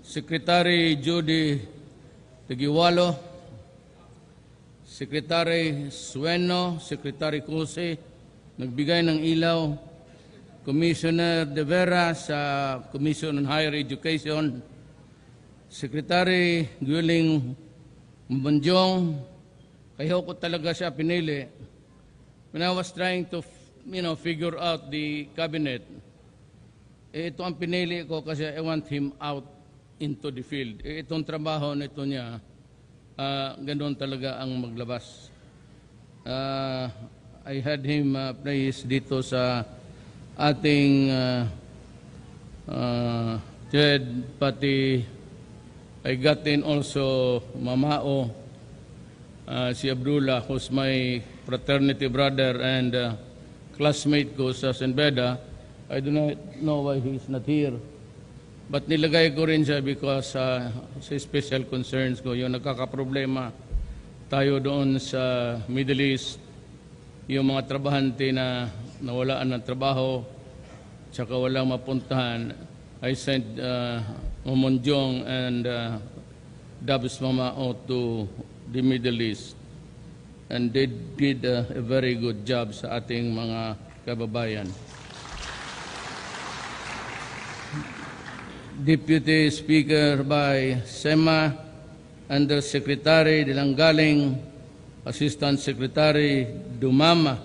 Secretary Judy Tegiwalo, Secretary Sueno, Secretary Cose, nagbigay ng ilaw, Commissioner De Vera sa Commission on Higher Education, Secretary Guiling Mbanjong, kaya ko talaga siya pinili. When I was trying to figure out the cabinet, ito ang pinili ko kasi I want him out into the field. Itong trabaho nito niya, ganoon talaga ang maglabas. I had him placed dito sa ating Jed, pati I got in also Mamao, si Abdullah, who's my fraternity brother and classmate ko sa St. Beda. I do not know why he is not here. But nilagay ko rin siya because sa special concerns ko, yung nagkakaproblema tayo doon sa Middle East, yung mga trabahante na nawalaan ng trabaho, tsaka walang mapuntahan. I sent Momonjong and Dabs Mamao to the Middle East. And they did a very good job sa ating mga kababayan. Deputy Speaker by SEMA, Undersecretary Dilanggaling, Assistant Secretary Dumama.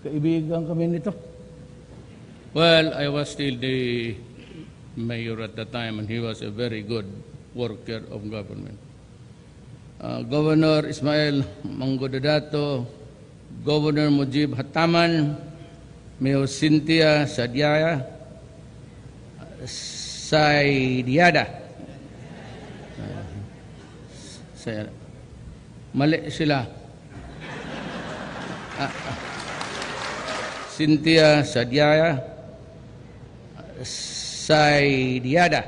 Kaibigan kami nito. Well, I was still the mayor at the time and he was a very good worker of government. Governor Ismail Manggodadato, Governor Mujib Hataman, Mayor Cynthia Sadiaya, Saidiada. Mali sila. Cynthia Sadiaya, Saidiada.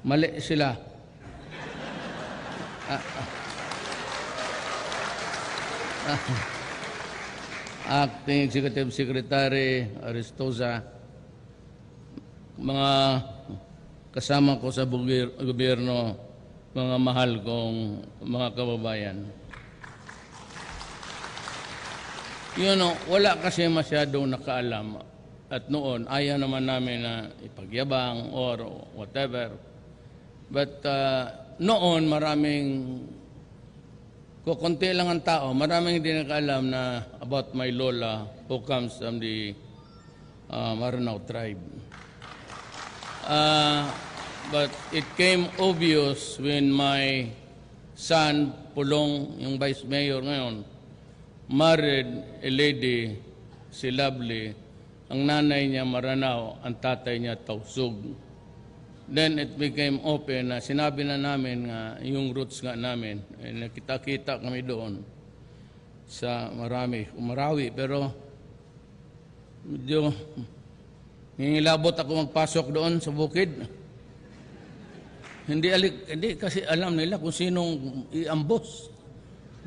Mali sila. Acting Executive Secretary Aristosa, mga kasama ko sa gobyerno, mga mahal kong mga kababayan. Wala kasi masyadong nakaalam at noon ayaw naman namin na ipagyabang or whatever. But noon maraming konti lang ang tao, maraming hindi nakaalam na about my lola who comes from the Maranao tribe. But it came obvious when my son, Pulong, yung vice mayor ngayon, married a lady, si Lovely. Ang nanay niya Maranao, ang tatay niya Tausug. Then it became open na sinabi na namin nga yung roots nga namin. Nakita-kita kami doon sa Marawi. Pero medyo ngingilabot ako magpasok doon sa bukid. Hindi kasi alam nila kung sinong iambos.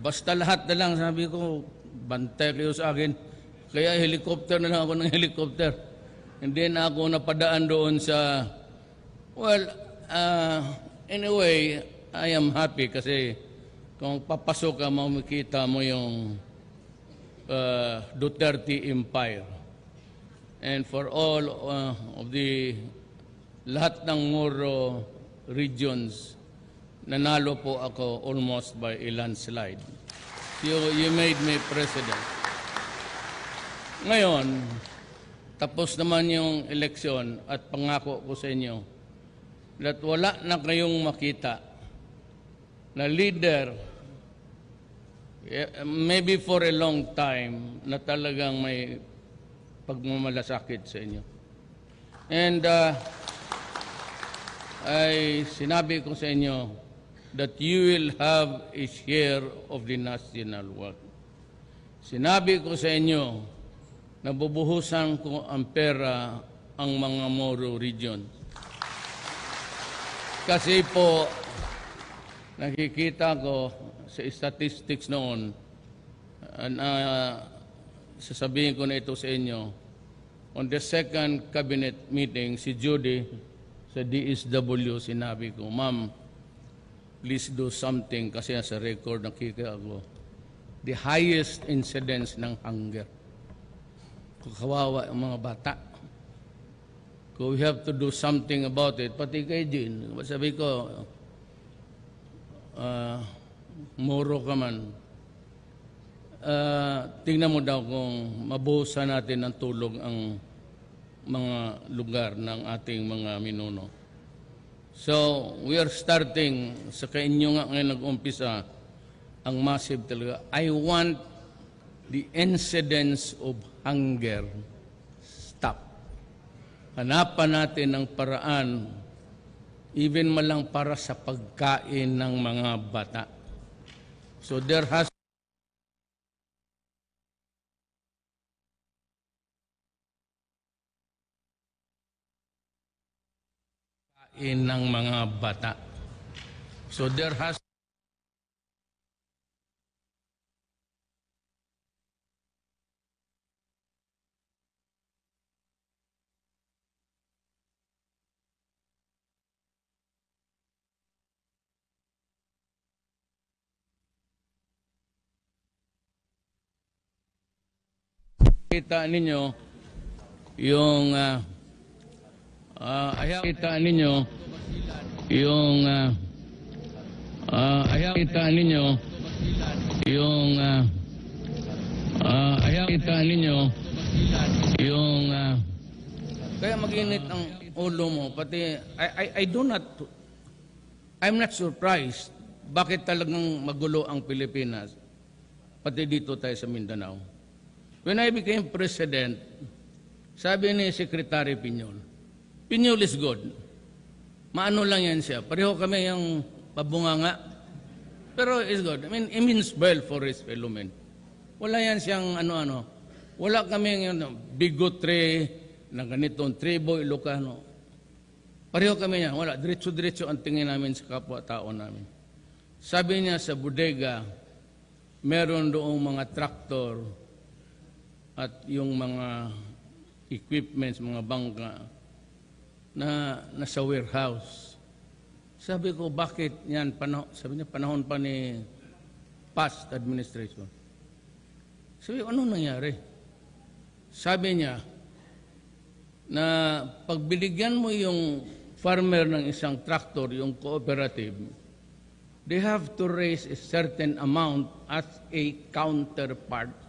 Basta lahat na lang, sabi ko, bantay kayo sa akin. Kaya helicopter na lang ako ng helicopter. Hindi na ako napadaan doon sa... Well, anyway, I am happy kasi kung papasok ka, makikita mo yung Duterte Empire. And for all of the lahat ng Moro regions, nanalo po ako almost by a landslide. You made me president. Ngayon, tapos naman yung eleksyon at pangako ko sa inyo, that wala na kayong makita na leader, maybe for a long time, na talagang may pagmamalasakit sa inyo. And ay sinabi ko sa inyo that you will have a share of the national wealth. Sinabi ko sa inyo na bubuhusan ko ang pera ang mga Moro region. Kasi po, nakikita ko sa statistics noon, sasabihin ko na ito sa inyo. On the second cabinet meeting, si Judy sa DSW, sinabi ko, Ma'am, please do something kasi sa record nakikita ako. The highest incidence ng hunger. Kawawa ang mga bata. So we have to do something about it. Pati kay Jean, sabi ko, moro ka man. Tingnan mo daw kung mabuhusan natin ng tulog ang mga lugar ng ating mga minuno. So, we are starting, sa kainyo nga ngayon nag-umpisa, ang massive talaga. I want the incidence of hunger stop. Hanapan natin ang paraan, even malang para sa pagkain ng mga bata. So, there has ng mga bata. So there has kita ninyo yung kita ninyo yung kita ninyo yung kita ninyo yung kaya mag-init ang ulo mo pati I'm not surprised bakit talagang magulo ang Pilipinas pati dito tayo sa Mindanao. When I became president, sabi ni Secretary Piñol, Piñol is good. Maano lang yan siya. Pareho kami yung pabunganga. Pero is good. I mean, it means well for his fellow men. Wala yan siyang ano-ano. Wala kami yung bigotry na ganitong tribo, Ilocano. Pareho kami yan. Wala. Diretso-diretso ang tingin namin sa kapwa-tao namin. Sabi niya sa bodega, meron doong mga traktor at yung mga equipments, mga bangka na nasa warehouse. Sabi ko, bakit yan? Sabi niya, panahon pa ni past administration. Sabi ko, ano nangyari? Sabi niya, na pagbinigyan mo yung farmer ng isang traktor, yung cooperative, they have to raise a certain amount as a counterpart.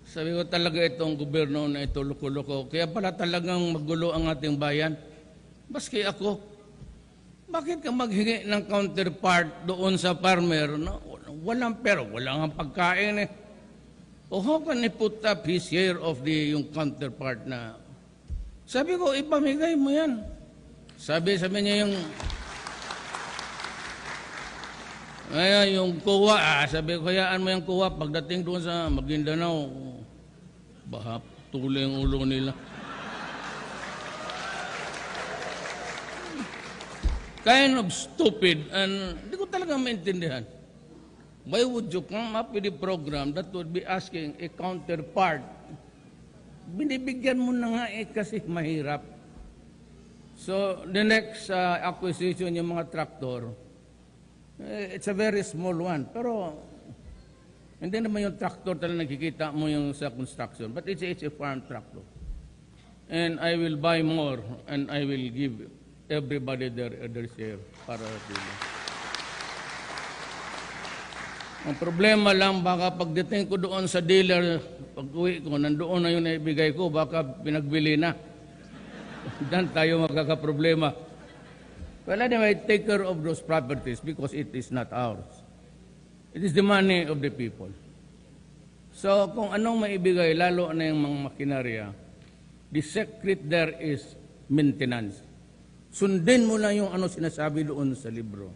Sabi ko talaga itong gobyerno na ito loko-loko. Kaya pala talagang magulo ang ating bayan. Baski ako, bakit ka maghingi ng counterpart doon sa farmer? No? Walang pero, walang ang pagkain eh. O how can he put up his share of yung counterpart na? Sabi ko, ipamigay mo yan. Sabi niya yung kuwa, sabi ko, hayaan mo yung kuwa pagdating doon sa Maguindanao, bahap, tuloy ang ulo nila. Kind of stupid and hindi ko talaga maintindihan. Why would you come up with a program that would be asking a counterpart? Binibigyan mo na nga kasi mahirap. So, the next acquisition yung mga traktor, it's a very small one. Pero, hindi naman yung tractor talaga nakikita mo yung sa construction. But it's a farm tractor. And I will buy more and I will give everybody their share para dito. Ang problema lang, baka pagdating ko doon sa dealer, pag-uwi ko, nandoon na yung naibigay ko, baka pinagbili na. Diyan tayo magkakaproblema. Well, anyway, take care of those properties because it is not ours. It is the money of the people. So, kung anong maibigay, lalo na yung mga makinarya, the secret there is maintenance. Sundin mo lang yung ano sinasabi doon sa libro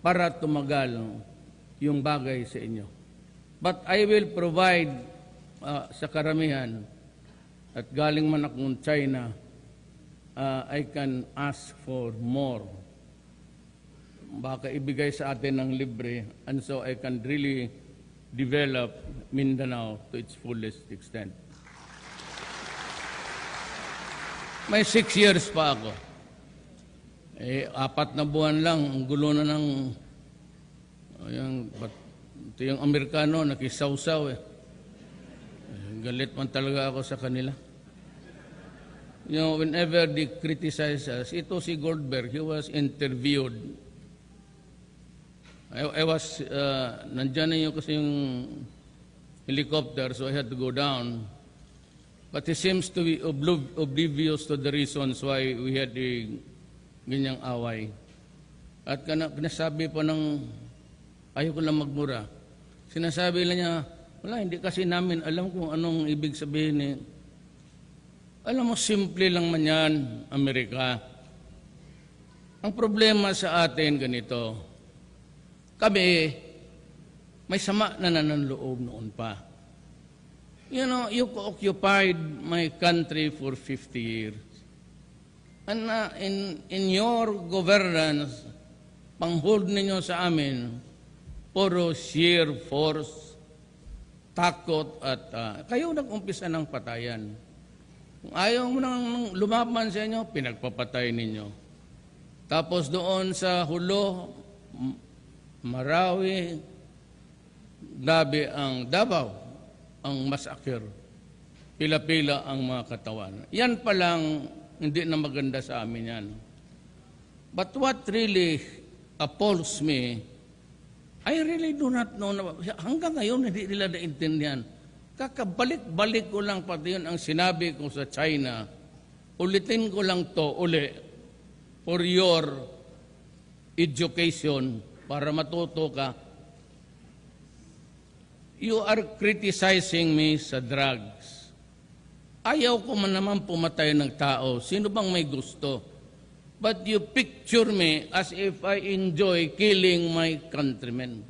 para tumagal yung bagay sa inyo. But I will provide sa karamihan at galing man akong China, I can ask for more. Baka ibigay sa atin ng libre and so I can really develop Mindanao to its fullest extent. May 6 years pa ako. 4 na buwan lang, ang gulo na ng ito yung Amerikano, nakisawsaw galit man talaga ako sa kanila. You know, whenever they criticize us, ito si Goldberg, he was interviewed. I was, nandyan na yung kasi yung helicopter, so I had to go down. But he seems to be oblivious to the reasons why we had a ganyang away. At kinasabi pa ng, ayoko lang magmura, sinasabi lang niya, wala, hindi kasi namin alam kung anong ibig sabihin. Alam mo, simple lang man yan, Amerika. Ang problema sa atin ganito, kami, may sama na nananloob noon pa. You know, you occupied my country for 50 years. And in your governance, pang-hold ninyo sa amin, puro sheer force, takot at kayo nag-umpisa ng patayan. Kung ayaw mo nang lumaban sa inyo, pinagpapatay ninyo. Tapos doon sa Hulo, Marawi, grabe ang Davao, ang massacre. Pila-pila ang mga katawan. Yan pa lang, hindi na maganda sa amin yan. But what really appalls me, I really do not know. Hanggang ngayon, hindi nila naintindihan. Kakabalik-balik ko lang pati yun ang sinabi ko sa China. Ulitin ko lang to uli for your education para matuto ka. You are criticizing me sa drugs. Ayaw ko man naman pumatay ng tao. Sino bang may gusto? But you picture me as if I enjoy killing my countrymen.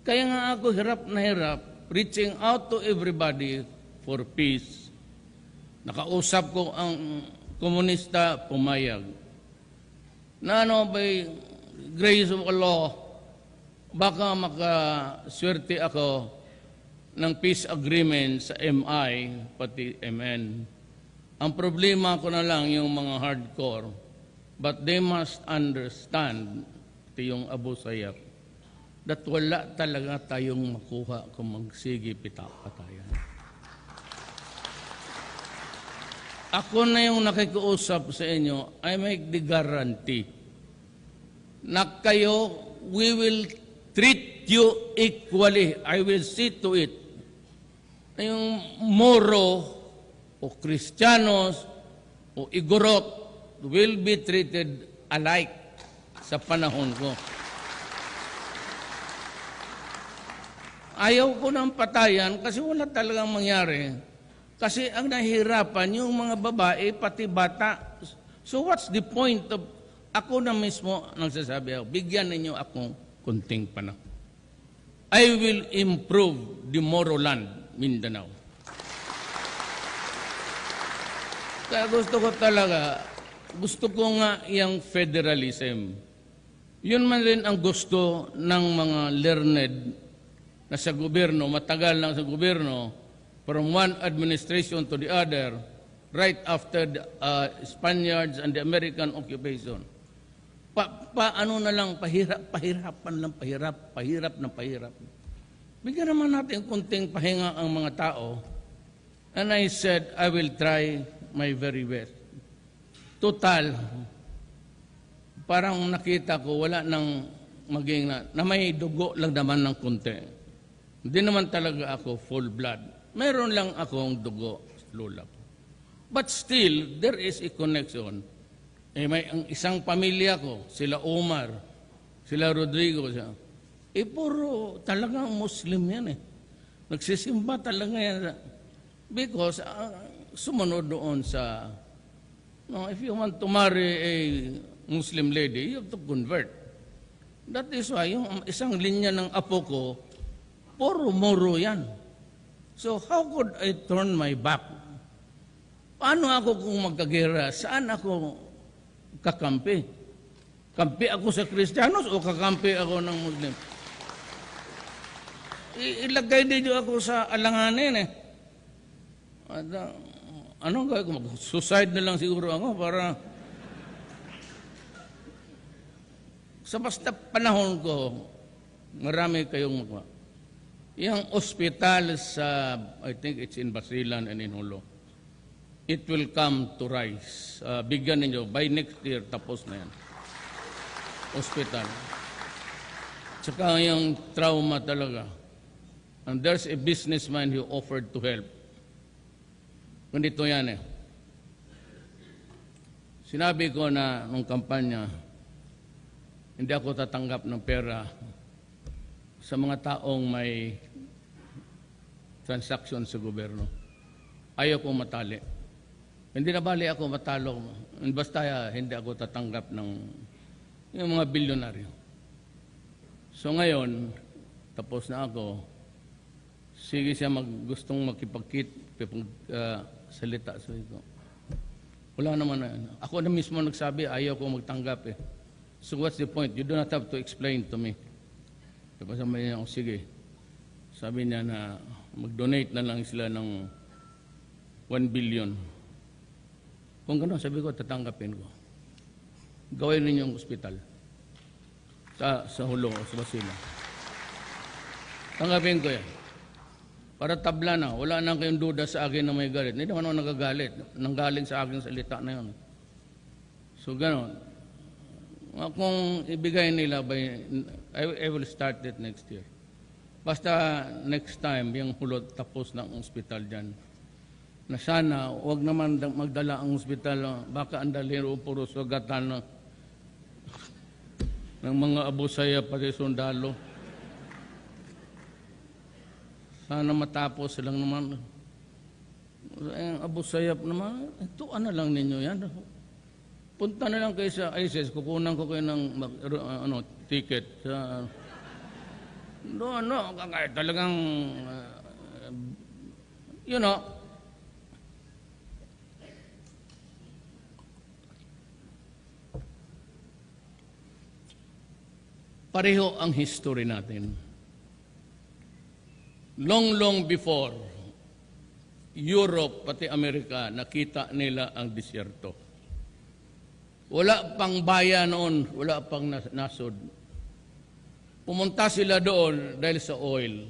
Kaya nga ako hirap na hirap, reaching out to everybody for peace. Nakausap ko ang komunista, pumayag. Na by grace of Allah, baka makaswerte ako ng peace agreement sa MI, pati MN. Ang problema ko na lang yung mga hardcore. But they must understand, ito yung Abu Sayyaf, that wala talaga tayong makuha kung magsige patayan. Ako na yung nakikiusap sa inyo, I make the guarantee na kayo, we will treat you equally. I will see to it na yung Moro o Kristiyanos o Igorot will be treated alike sa panahon ko. Ayaw ko ng patayan kasi wala talagang mangyari. Kasi ang nahihirapan yung mga babae pati bata. So what's the point of ako na mismo nagsasabi ako, bigyan ninyo akong kunting panahon. I will improve the Moroland, Mindanao. Kaya gusto ko nga yung federalism. Yun man rin ang gusto ng mga learned na sa gobyerno, matagal lang sa gobyerno, from one administration to the other, right after the Spaniards and the American occupation. Paano na lang, pahirapan lang, pahirap na pahirap. Bigyan naman natin kunting pahinga ang mga tao. And I said, I will try my very best. Total, parang nakita ko, wala nang maging na may dugo lang naman ng kunti. Hindi naman talaga ako full blood. Meron lang akong dugo, lula ko. But still, there is a connection. May ang isang pamilya ko, sila Omar, sila Rodrigo, puro talagang Muslim yan Nagsisimba talaga yan. Because sumunod doon sa no, if you want to marry a Muslim lady, you have to convert. That is why yung isang linya ng apo ko, puro Moro yan. So how could I turn my back? Paano ako kung magkagera? Saan ako kakampi? Kampi ako sa Kristiyanos o kakampi ako ng Muslim? ilagay din ako sa alanganin eh. At, anong gawin ko? Mag-suicide na lang siguro ako para sa basta panahon ko, marami kayong magawa. Yung ospital sa, I think it's in Basilan and in Hulo, it will come to rise. Bigyan ninyo, by next year, tapos na yan. Hospital. Tsaka yung trauma talaga. And there's a businessman who offered to help. Ganito yan eh. Sinabi ko na nung kampanya, hindi ako tatanggap ng pera sa mga taong may transaction sa gobyerno. Ayaw kong matali. Hindi na bali ako matalo. Basta hindi ako tatanggap ng yung mga bilyonaryo. So ngayon, tapos na ako, sige siya gustong salita sa ito. Wala naman na. Ako na mismo nagsabi, ayaw ko magtanggap eh. So what's the point? You do not have to explain to me. Tapos sabi niya, sige. Sabi niya na mag-donate na lang sila ng 1 billion. Kung gano'n, sabi ko, tatanggapin ko. Gawin ninyo ang ospital sa Hulo o sa Basilan. Tanggapin ko yan. Para tabla na, wala na kayong duda sa akin na may galit. Hindi naman ako nagagalit. Nanggaling sa akin salita na yun. So gano'n. Kung ibigay nila, I will start it next year. Basta next time, yung Hulo tapos ng ospital dyan. Na sana, huwag naman magdala ang ospital, baka andalero puro sugatan ng mga abusaya pati sundalo. Sana matapos lang naman. Ang abusayap naman, ito ano lang ninyo yan. Punta na lang kayo sa ISIS, kukunan ko kayo ng ticket. Talagang, pareho ang history natin. Long before, Europe pati Amerika, nakita nila ang disyerto. Wala pang bayan noon, wala pang nasod. Pumunta sila doon dahil sa oil.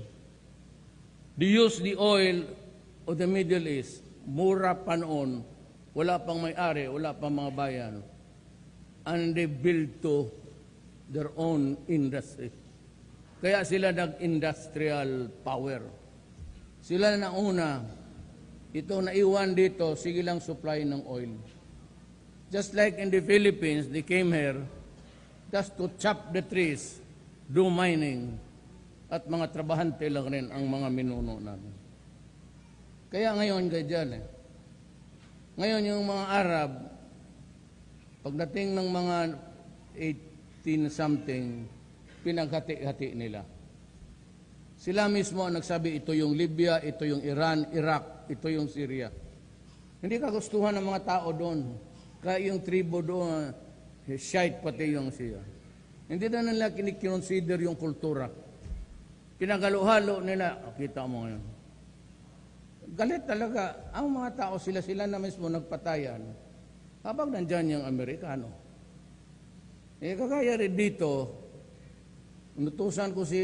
They use the oil of the Middle East. Mura pa noon, wala pang may-ari, wala pang mga bayan. And they built to their own industry. Kaya sila nag-industrial power. Sila na una, ito naiwan dito, sige lang supply ng oil. Just like in the Philippines, they came here just to chop the trees, do mining, at mga trabahante lang rin ang mga minuno namin. Kaya ngayon, ganyan eh. Ngayon yung mga Arab, pagdating ng mga 18-something, pinaghati-hati nila. Sila mismo ang nagsabi, ito yung Libya, ito yung Iran, Iraq, ito yung Syria. Hindi kagustuhan ng mga tao doon. Kaya yung tribo doon, Shiite pati yung siya. Hindi na nila kinikonsider yung kultura. Pinagalo-halo nila, kita mo ngayon. Galit talaga. Ang mga tao, sila na mismo nagpatayan. Habang nandyan yung Amerikano. Kagaya rin dito, inutusan ko si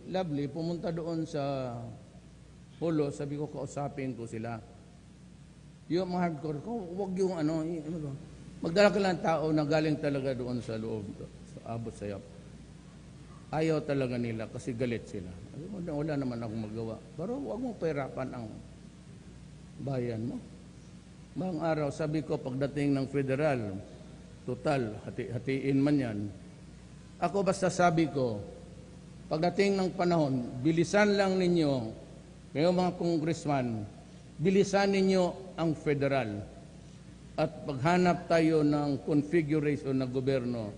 Lovely, pumunta doon sa Hulo, sabi ko, kausapin ko sila. Yung mga hardcore ko, huwag yung magdala ka lang tao na galing talaga doon sa loob, sa abot sayap. Ayaw talaga nila kasi galit sila. Wala naman akong magawa. Pero huwag mong pahirapan ang bayan mo. Bang araw, sabi ko, pagdating ng federal, total, hatiin man yan. Ako basta sabi ko, pagdating ng panahon, bilisan lang ninyo, kayo mga congressman, bilisan ninyo ang federal at paghanap tayo ng configuration ng gobyerno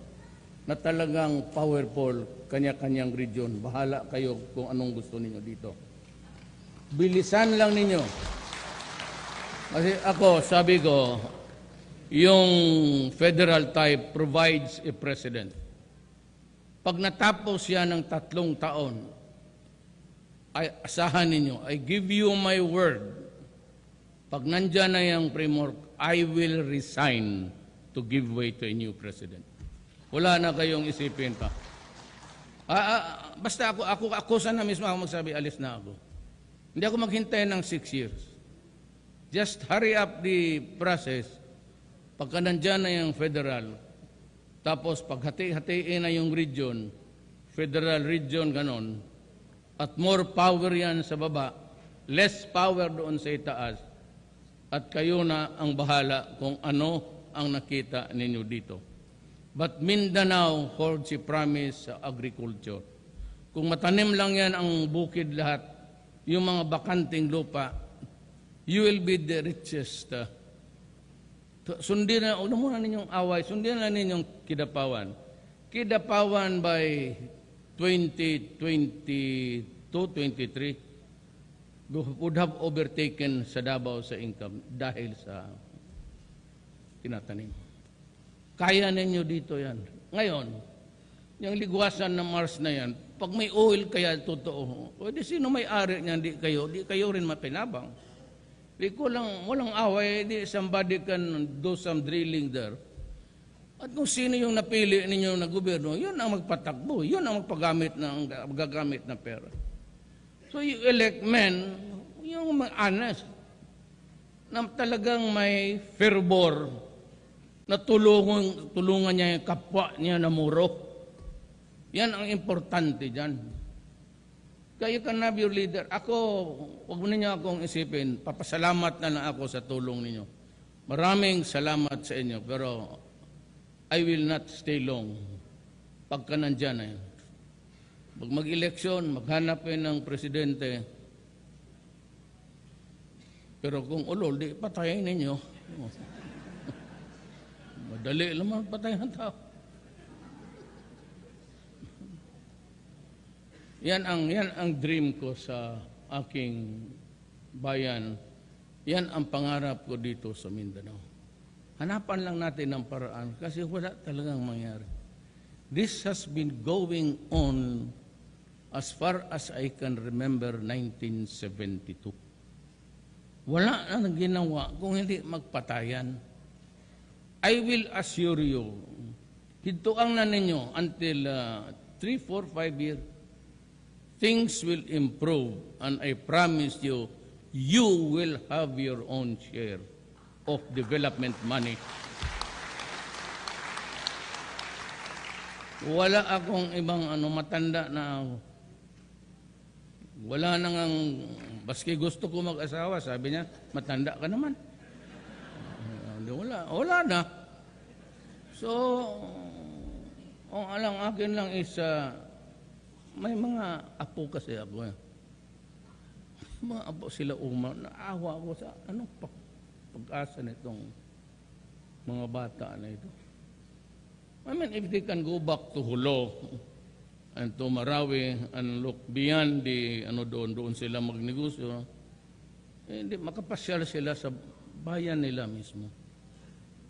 na talagang powerful, kanya-kanyang region. Bahala kayo kung anong gusto ninyo dito. Bilisan lang ninyo. Kasi ako, sabi ko, yung federal type provides a precedent. Pag natapos yan ng 3 taon, ay asahan ninyo, I give you my word, pag nandyan na yung framework, I will resign to give way to a new president. Wala na kayong isipin pa. Basta ako sana mismo ako magsabi, alis na ako. Hindi ako maghintay ng 6 years. Just hurry up the process. Pagka nandyan na yung federal, tapos paghati-hatiin na yung region, federal region, ganon, at more power yan sa baba, less power doon sa itaas, at kayo na ang bahala kung ano ang nakita ninyo dito. But Mindanao holds a promise sa agriculture. Kung matanim lang yan ang bukid lahat, yung mga bakanting lupa, you will be the richest. Sundin na, una muna ninyong away, sundin na ninyong Kidapawan. Kidapawan by 2022-23 would have overtaken sa Davao sa income dahil sa tinatanim. Kaya ninyo dito yan. Ngayon, yung ligwasan ng Mars na yan, pag may oil kaya totoo, o di sino may-ari niyan, di kayo rin mapinabang. Di ko lang, walang away, di somebody can do some drilling there. At kung sino yung napili ninyo na gobyerno, yun ang magpatakbo, yun ang magagamit na pera. So you elect men, yung honest, na talagang may fervor, na tulungan niya yung kapwa niya na muro. Yan ang importante dyan. Kayo can have your leader. Ako, huwag mo ninyo akong isipin, papasalamat na lang ako sa tulong ninyo. Maraming salamat sa inyo, pero I will not stay long pagka nandyan na yan. Pag mag-eleksyon, maghanap ng presidente, pero kung ulol, di patayin ninyo. Madali lang patayin ng tao. Yan ang dream ko sa aking bayan. Yan ang pangarap ko dito sa Mindanao. Hanapan lang natin ng paraan kasi wala talagang mangyari. This has been going on as far as I can remember 1972. Wala na ginawa kung hindi magpatayan. I will assure you, hintuang na ninyo until 3, 4, 5 years, things will improve and I promise you, you will have your own share of development money. Wala akong ibang matanda na wala nang baski gusto ko mag-asawa, sabi niya, matanda ka naman. Wala na. So, ang alang akin lang is may mga apo kasi ako. Mga apo sila naawa ako sa anong pag-asa nitong mga bata na ito. I mean, if they can go back to Hulo and to Marawi and look beyond the doon sila magnegosyo, hindi makapasyal sila sa bayan nila mismo.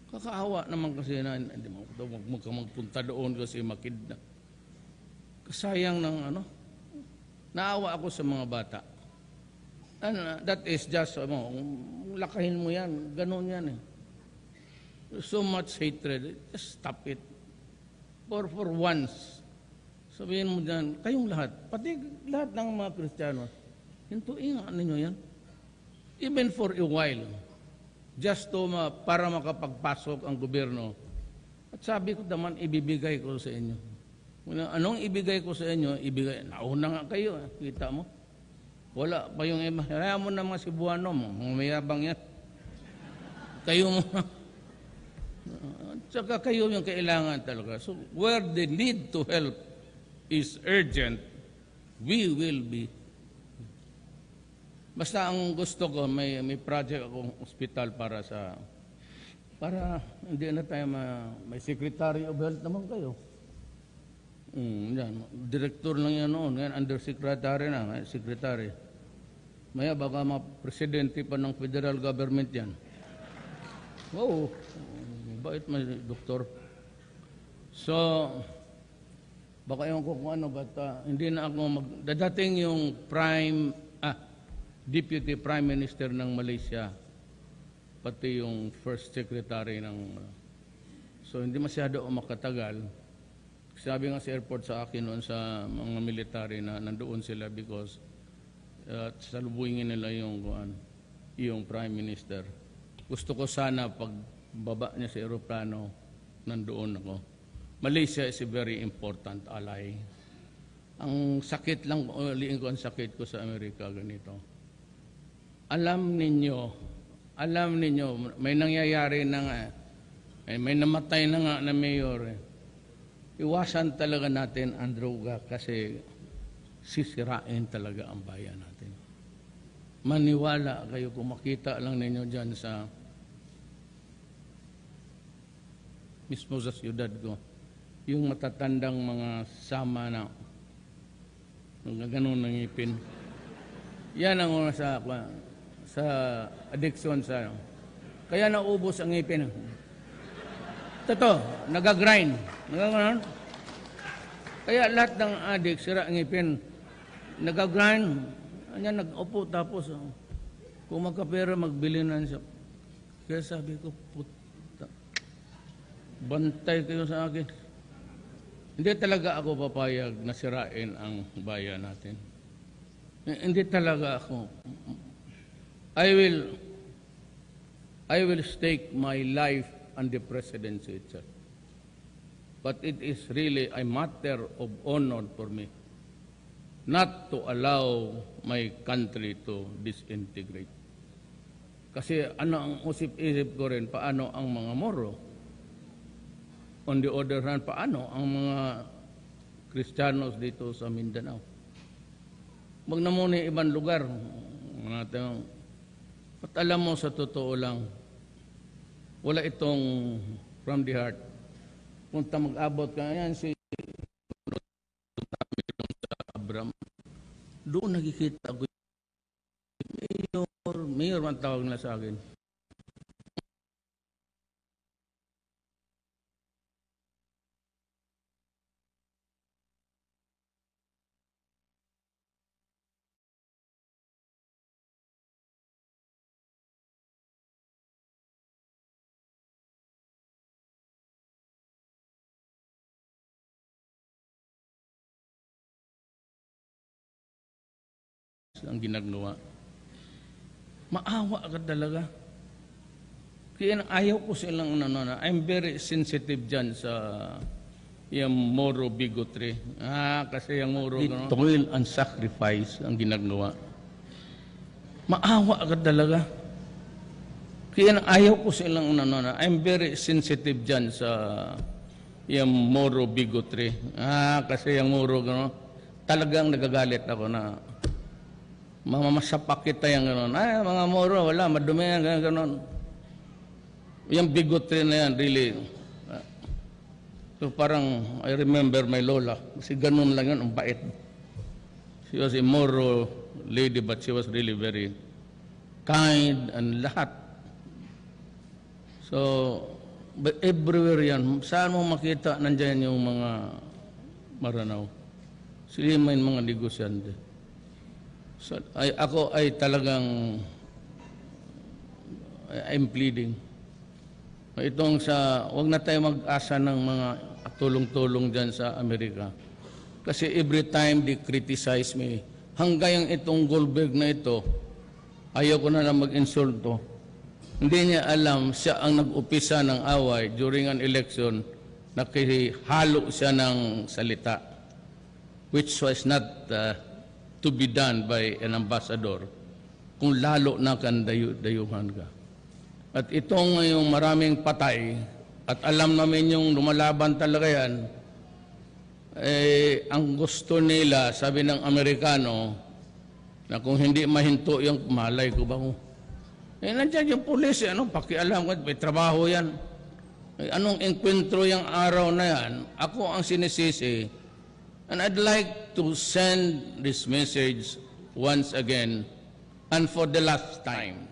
Kakaawa naman kasi na hindi mo magpunta doon kasi makidna. Kasayang ng naawa ako sa mga bata. And that is just, lakahin mo yan, ganun yan eh. So much hatred, just stop it. For once, sabihin mo dyan, kayong lahat, pati lahat ng mga Kristiyano, hintuin ninyo yan. Even for a while, just to para makapagpasok ang gobyerno. At sabi ko naman, ibibigay ko sa inyo. Anong ibigay ko sa inyo? Nauna nga kayo, kita mo. Wala pa yung iba. Kaya mo na mga Cebuano mo, mga mayabang yan. Kayo mo. Tsaka kayo yung kailangan talaga. So, where the need to help is urgent, we will be. Basta ang gusto ko, may project akong hospital para hindi na tayo may Secretary of Health naman kayo. Yan. Director lang yan noon. Yan, undersecretary na, secretary. Maya baka presidente pa ng federal government yan. Wow. Bait may doktor. So, baka ewan ko kung ano, but hindi na ako dadating yung Deputy Prime Minister ng Malaysia, pati yung First Secretary ng... So hindi masyado makatagal. Sabi nga sa airport sa akin noon sa mga military na nandoon sila because salubungin nila yung Prime Minister. Gusto ko sana pagbaba niya sa eroplano, nandoon ako. Malaysia is a very important ally. Ang sakit lang, uliin ko ang sakit ko sa Amerika, ganito. Alam ninyo, may nangyayari na nga, may namatay na nga na mayor. Iwasan talaga natin ang droga kasi sisirain talaga ang bayan natin. Maniwala kayo kung makita lang ninyo dyan sa mismo sa siyudad ko, yung matatandang mga sama na ganun ng ngipin. Yan ang una sa addiction sa kaya naubos ang ngipin. Totoo, nagagrind. Kaya lahat ng addict, sira ang ngipin. Nagagrind. Anya nag-upo tapos kung magkapera magbili na siya. Kaya sabi ko, puta, bantay kayo sa akin. Hindi talaga ako papayag na sirain ang bayan natin. Hindi talaga ako. I will stake my life on the presidency itself. But it is really a matter of honor for me not to allow my country to disintegrate. Kasi ano ang usip-isip ko rin, paano ang mga Moro? On the other hand, paano ang mga Kristiyanos dito sa Mindanao? Wag na muna ibang lugar. At alam mo, sa totoo lang, wala itong from the heart. Punta mag-abot ka, yan si Abraham. Doon nakikita ko mayor man tawag na sa akin. Ang ginagawa. Maawa ka talaga. Kaya ayaw ko silang I'm very sensitive dyan sa yung Moro bigotry. Kasi yung Moro toil and sacrifice ang ginagawa. Maawa ka talaga. Kaya ayaw ko silang I'm very sensitive dyan sa yung Moro bigotry. Kasi yung Moro talagang nagagalit ako na mamasapak kita yung gano'n. Mga Moro, wala, madumi yan, gano'n. Yung bigotry na yan, really. So parang, I remember my lola. Kasi gano'n lang yun, ang bait. She was a Moro lady, but she was really very kind and lahat. So, but everywhere yan. Saan mo makita, nandyan yung mga Maranao. Sila may mga negosyante. So, ako ay talagang I'm pleading. Itong wag na tayo mag-asa ng mga tulong-tulong dyan sa Amerika. Kasi every time they criticize me, hanggang itong Goldberg na ito, ayaw ko na lang mag-insulto. Hindi niya alam, siya ang nag-upisa ng away during an election, nakihalo siya ng salita, which was not to be done by an ambassador kung lalo na kan dayuhan ka. At itong yung maraming patay, at alam namin yung lumalaban talaga yan, ang gusto nila, sabi ng Amerikano, na kung hindi mahinto yung malay ko ba ko. Nandiyan yung pulis, pakialam ko, may trabaho yan. Anong enkwentro yung araw na yan, ako ang sinisisi. And I'd like to send this message once again and for the last time.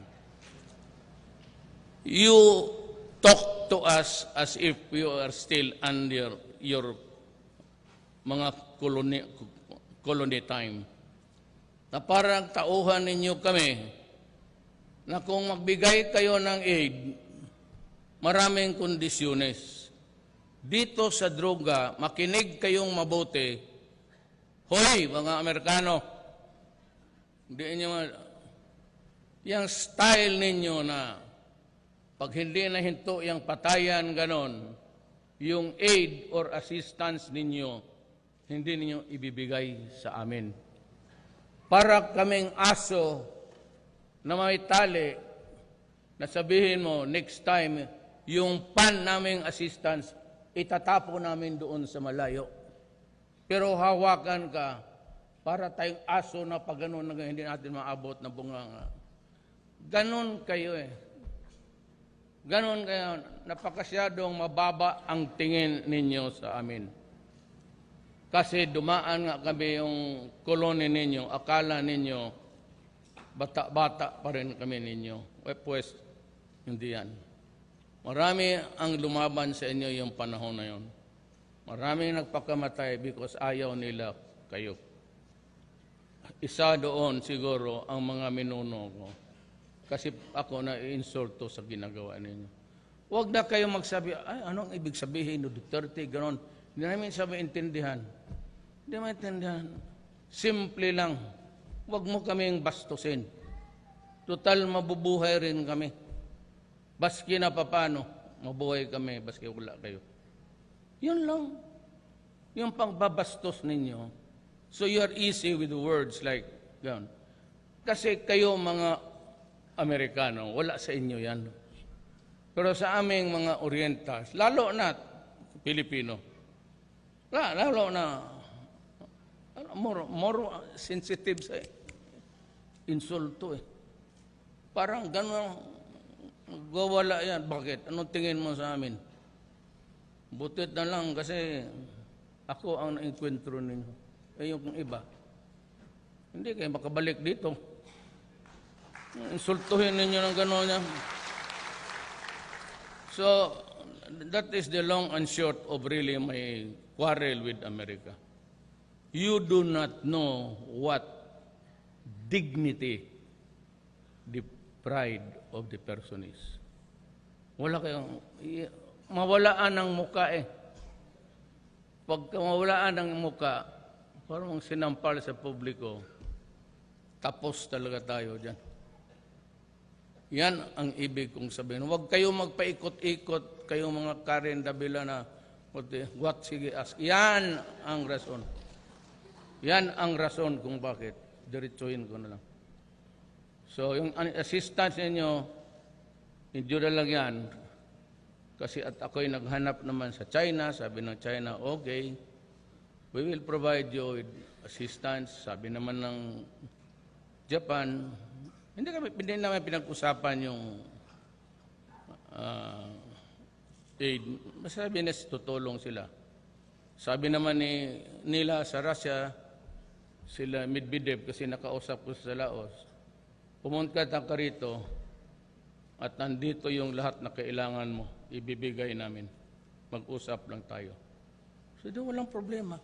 You talk to us as if we are still under your mga colony time. Na parang tauhan ninyo kami na kung magbigay kayo ng aid, maraming kondisyones. Dito sa droga, makinig kayong mabuti. Hoy, mga Amerikano, hindi nyo yung style ninyo na pag hindi na hinto yung patayan ganon, yung aid or assistance ninyo, hindi ninyo ibibigay sa amin. Para kaming aso na may tali, na sabihin mo, next time, yung pan naming assistance, itatapo namin doon sa malayo. Pero hawakan ka, para tayong aso na pag ganun, hindi natin maabot na bunganga. Ganon kayo eh. Ganon kayo. Napakasyadong mababa ang tingin ninyo sa amin. Kasi dumaan nga kami yung kolony ninyo, akala ninyo, bata-bata pa rin kami ninyo. Pues, hindi yan. Marami ang lumaban sa inyo yung panahon na yon. Maraming nagpakamatay because ayaw nila kayo. Isa doon siguro ang mga minuno ko. Kasi ako na-insulto sa ginagawa ninyo. Huwag na kayo magsabi, ay, anong ibig sabihin, Duterte, gano'n. Hindi namin sabi intindihan. Hindi maintindihan. Simple lang. Huwag mo kaming bastusin. Total, mabubuhay rin kami. Baski na papano, mabuhay kami, baski wala kayo. Yun lang. Yung pagbabastos ninyo. So you are easy with words like, gano'n. Kasi kayo mga Amerikano, wala sa inyo yan. Pero sa aming mga Orientals, lalo na Pilipino, lalo na more sensitive sa insulto eh. Parang gano'n, gawala yan. Bakit? Anong tingin mo sa amin? Butit na lang kasi ako ang na-enkwentro ninyo. Eh yung iba, hindi kayo makabalik dito. Insultuhin ninyo ng gano'n yan. So, that is the long and short of really my quarrel with America. You do not know what dignity the pride of the person is. Wala kayong, mawalaan ng muka eh. Pag mawalaan ng muka, parang sinampal sa publiko, tapos talaga tayo dyan. Yan ang ibig kong sabihin. Huwag kayo magpaikot-ikot, kayong mga Karen Davila na, what, sige, ask. Yan ang rason. Yan ang rason kung bakit. Diretsuhin ko na lang. So, yung assistance ninyo, hindi na lang yan. Kasi at ako'y naghanap naman sa China, sabi ng China, okay, we will provide you with assistance. Sabi naman ng Japan, hindi naman pinag-usapan yung aid. Masabi na tutulong sila. Sabi naman nila sa Russia, sila Medvedev, kasi nakausap ko sa Laos, pumunta ka rito at nandito yung lahat na kailangan mo, ibibigay namin. Mag-usap lang tayo. So doon walang problema.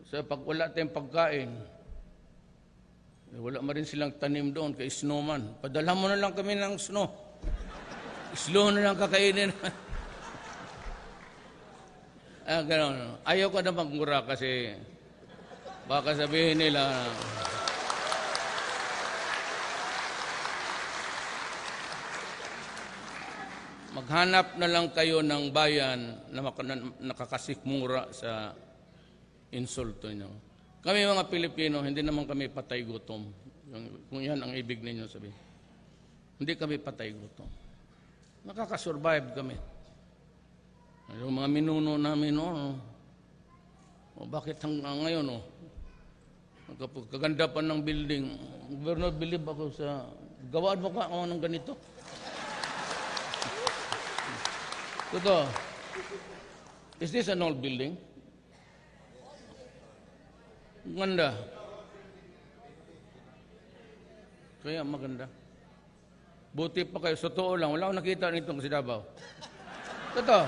So pag wala tayong pagkain, wala ma rin silang tanim doon kay snowman. Padala mo na lang kami ng snow. Slow na lang kakainin. Gano'n. Ayaw ko na magmura kasi baka sabihin nila maghanap na lang kayo ng bayan na nakakasikmura sa insulto nyo. Kami mga Pilipino, hindi naman kami patay gutom. Kung yan ang ibig ninyo sabihin. Hindi kami patay gutom. Nakakasurvive kami. Yung mga minuno namin, bakit hanggang ngayon, kaganda pa ng building. Gobernador, believe ako sa, gawaan mo ka ako ng ganito. Totoo. Is this an old building? Maganda. Kaya maganda. Buti pa kayo. Sa totoo lang. Wala akong nakita nito kasi Davao. Totoo.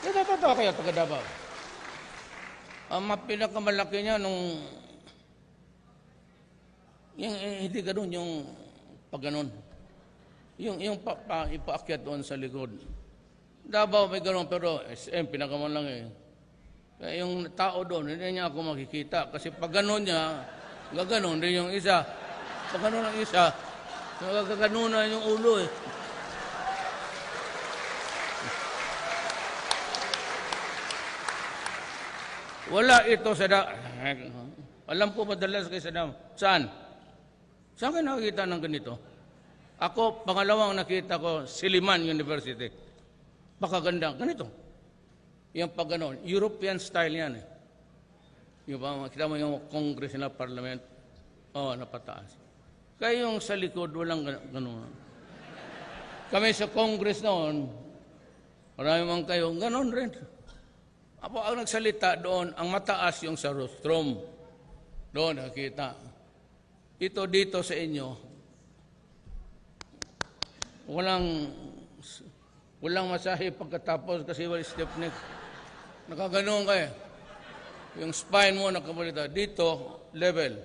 Totoo kayo taga Davao. Ang pinakamalaki niya nung yung hindi ganun, yung pag ganun. Yung ipaakyat doon sa likod. Davao may ganun, pero SM pinakamalaki. Kaya yung tao doon, hindi niya ako makikita. Kasi pag ganun niya, gaganon din yung isa. Pag ganun ang isa, gaganon na yung ulo eh. Wala ito sa alam ko madalas kay Saddam. Saan? Saan kayo nakikita ng ganito? Ako, pangalawang nakita ko, Silliman University. Pakaganda. Ganito. Yung pag gano'n, European style yan eh. Kita mo yung Congress na Parliament, napataas. Kaya yung sa likod, walang gano'n. Kami sa Congress noon, marami man kayo, gano'n rin. Ako ang nagsalita doon, ang mataas yung sa rostrum. Doon nakita. Ito dito sa inyo, walang masahe pagkatapos kasi wala stiff neck. Nakaganon ka eh. Yung spine mo nakabalita. Dito, level.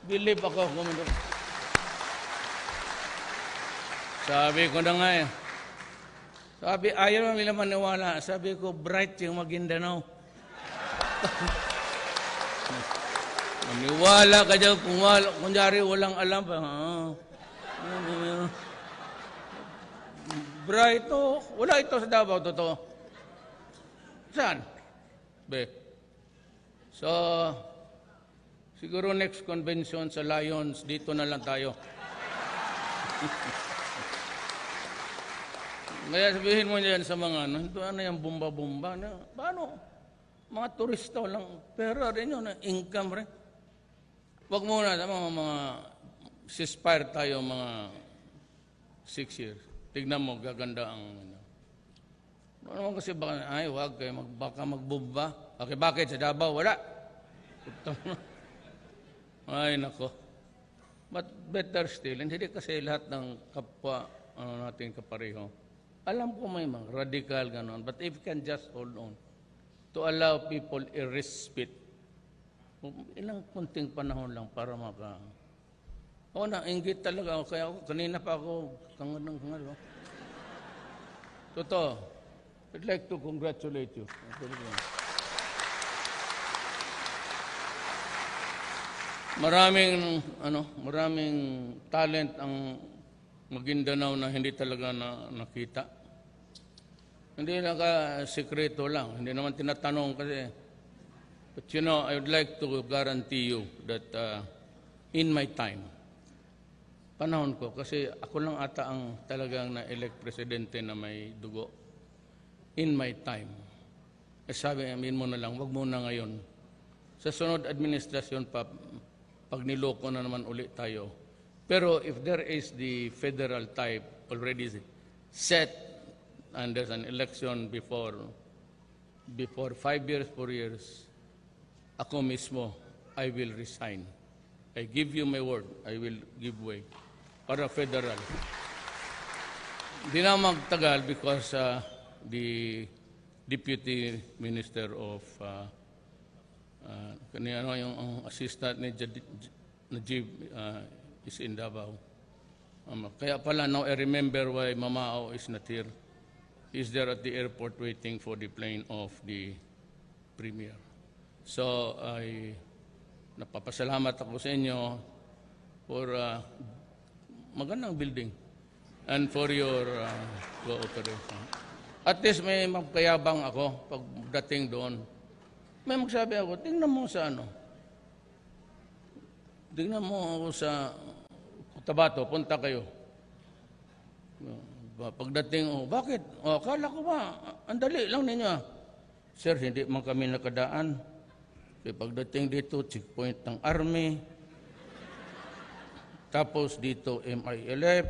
Believe ako. Sabi ko na nga eh. Sabi, ayaw nila maniwala. Sabi ko, bright yung Maguindanao. Maniwala ka dyan. Kung jari walang alam pa. Bright to. Wala ito sa Davao, totoo. Saan? So, siguro next convention sa Lions, dito na lang tayo. Kaya sabihin mo dyan sa mga, ano yung bumba-bumba? Paano? Mga turista lang, pera rin yun, income rin. Huwag muna, mga ceasefire tayo mga 6 years. Tignan mo, gaganda ang ano naman kasi baka, huwag kayo, baka magbumba. Okay, bakit? Sa Davao, wala. Ay, nako. But better still, hindi kasi lahat ng kapwa, natin kapareho. Alam ko may mga radical ganon, but if you can just hold on to allow people a respite, ilang kunting panahon lang para nainggit talaga ako. Kaya kanina pa ako, kanganang. Totoo. I'd like to congratulate you. Maraming talent ang Maguindanao na hindi talaga nakita. Hindi naka-sekreto lang. Hindi naman tinatanong kasi. But I would like to guarantee you that in my time, panahon ko, kasi ako lang ata ang talagang na-elect presidente na may dugo. In my time. Sabi, amin mo na lang, wag mo na ngayon. Sa sunod administrasyon pa, pag niloko na naman ulit tayo. Pero if there is the federal type already set and there's an election before 5 years, 4 years, ako mismo, I will resign. I give you my word, I will give way para federal. Hindi na magtagal because the Deputy Minister of yung assistant ni Najib is in Davao. Kaya pala, now I remember why Mamao is not here. He's there at the airport waiting for the plane of the Premier. So, napapasalamat ako sa inyo for magandang building and for your cooperation. At least may magkayabang ako pagdating doon. May magsabi ako, tingnan mo sa tingnan mo ako sa Tabato, punta kayo. Pagdating, bakit? Akala ko ba, ang dali lang ninyo. Sir, hindi man kami nakadaan. Pagdating dito, checkpoint ng Army. Tapos dito, MILF.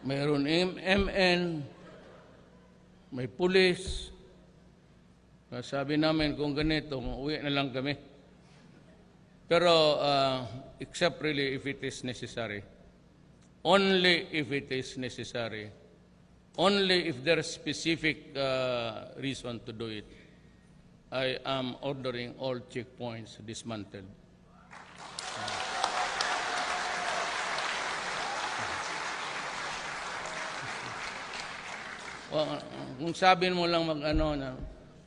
Mayroon MN. May pulis. Sabi namin, kung ganito, uwi na lang kami. Pero, except really if it is necessary. Only if it is necessary. only if there is specific reason to do it. I am ordering all checkpoints dismantled. Well, kung sabihin mo lang mag-ano na,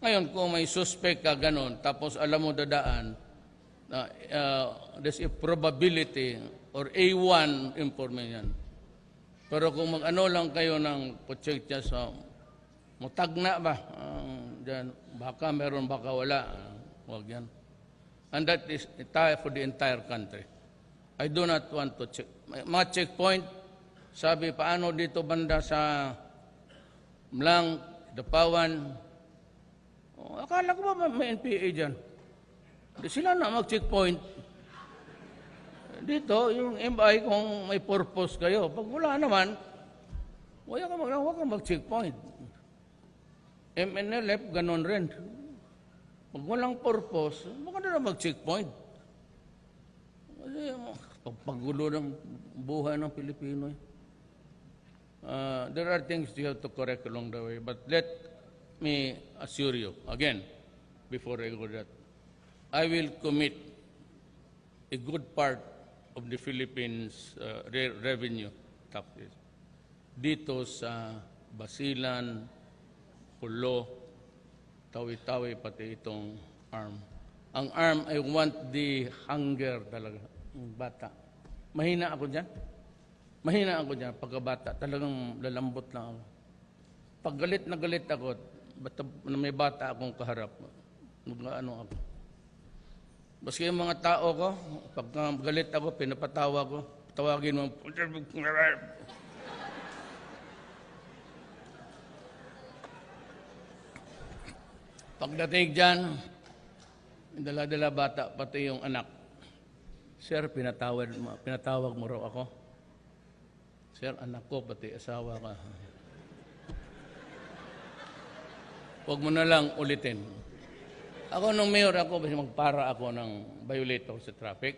ngayon kung may suspect ka ganon, tapos alam mo dadaan, there's a probability or A1 information. Pero kung mag-ano lang kayo ng check sa mutagna ba, dyan, baka meron, baka wala, huwag yan. And that is for the entire country. I do not want to check. Mga checkpoint, sabi paano dito banda sa Mlang, Dapawan, akala ko ba may NPA dyan? Di sila na mag-checkpoint. Dito, yung MI kung may purpose kayo. Pag wala naman, huwag kang mag-checkpoint. MNLF, ganun rin. Pag walang purpose, baka na mag-checkpoint. Kasi pagpagulo ng buhay ng Pilipino. There are things you have to correct along the way. But let me assure you, again, before I go that, I will commit a good part of the Philippines' revenue taxes dito sa Basilan, Pulo, Tawi-Tawi, pati itong ARM. Ang ARM, I want the hunger talaga, ng bata. Mahina ako dyan. Mahina ako dyan, pagkabata. Talagang lalambot lang ako. Pag galit na galit ako, may bata akong kaharap, ano ako. Baski yung mga tao ko, pag galit ako, pinapatawa ko, tawagin mo, pagdating dyan, dala-dala bata, pati yung anak. Sir, pinatawag mo raw ako. Sir, anak ko, pati asawa ka. Huwag mo na lang ulitin. Ako nung mayor ako, magpara ako ng violator sa traffic.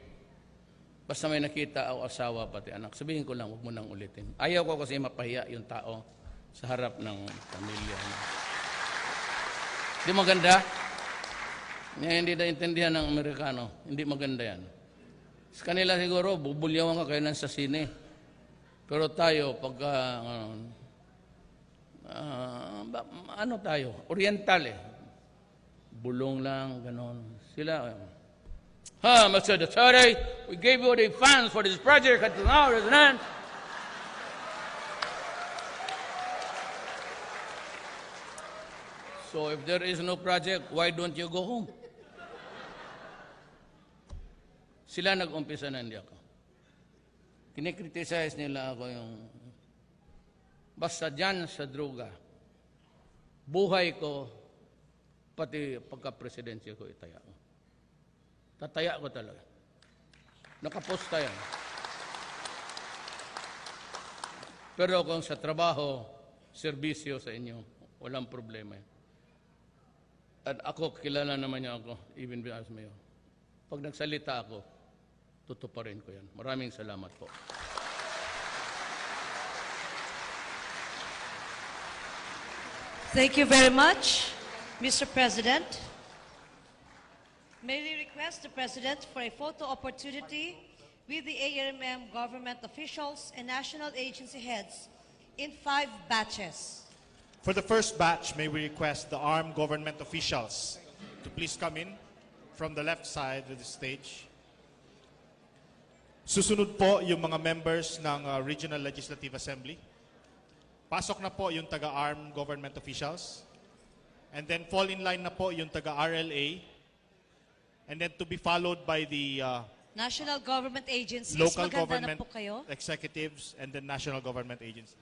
Basta may nakita ako asawa, pati anak. Sabihin ko lang, huwag mo nang ulitin. Ayaw ko kasi mapahiya yung tao sa harap ng pamilya. Hindi maganda? Hindi naintindihan ng Amerikano. Hindi maganda yan. Sa kanila siguro, bubulyawan ka kayo sa sine. Pero tayo, pagka, ano tayo? Oriental eh. Bulong lang, ganon. Sila, Mr. Duterte, we gave you the funds for this project until now, isn't it? So if there is no project, why don't you go home? Sila nag-umpisa na, hindi ako. Kinikriticize nila ako yung basta dyan sa droga. Buhay ko, pati pagka-presidency ko, itaya ko. Tataya ko talaga. Nakaposta yan. Pero kung sa trabaho, serbisyo sa inyo, walang problema. At ako, kilala naman niya ako, even as mayor. Pag nagsalita ako, tutuparin ko yan. Maraming salamat po. Thank you very much, Mr. President. May we request the President for a photo opportunity with the ARMM government officials and national agency heads in 5 batches. For the first batch, may we request the armed government officials to please come in from the left side of the stage. Susunod po yung mga members ng Regional Legislative Assembly. Pasok na po yung taga-armed government officials. And then fall in line na po yung taga-RLA. And then to be followed by the National government agencies, local maganda government na po kayo. executives and then national government agencies.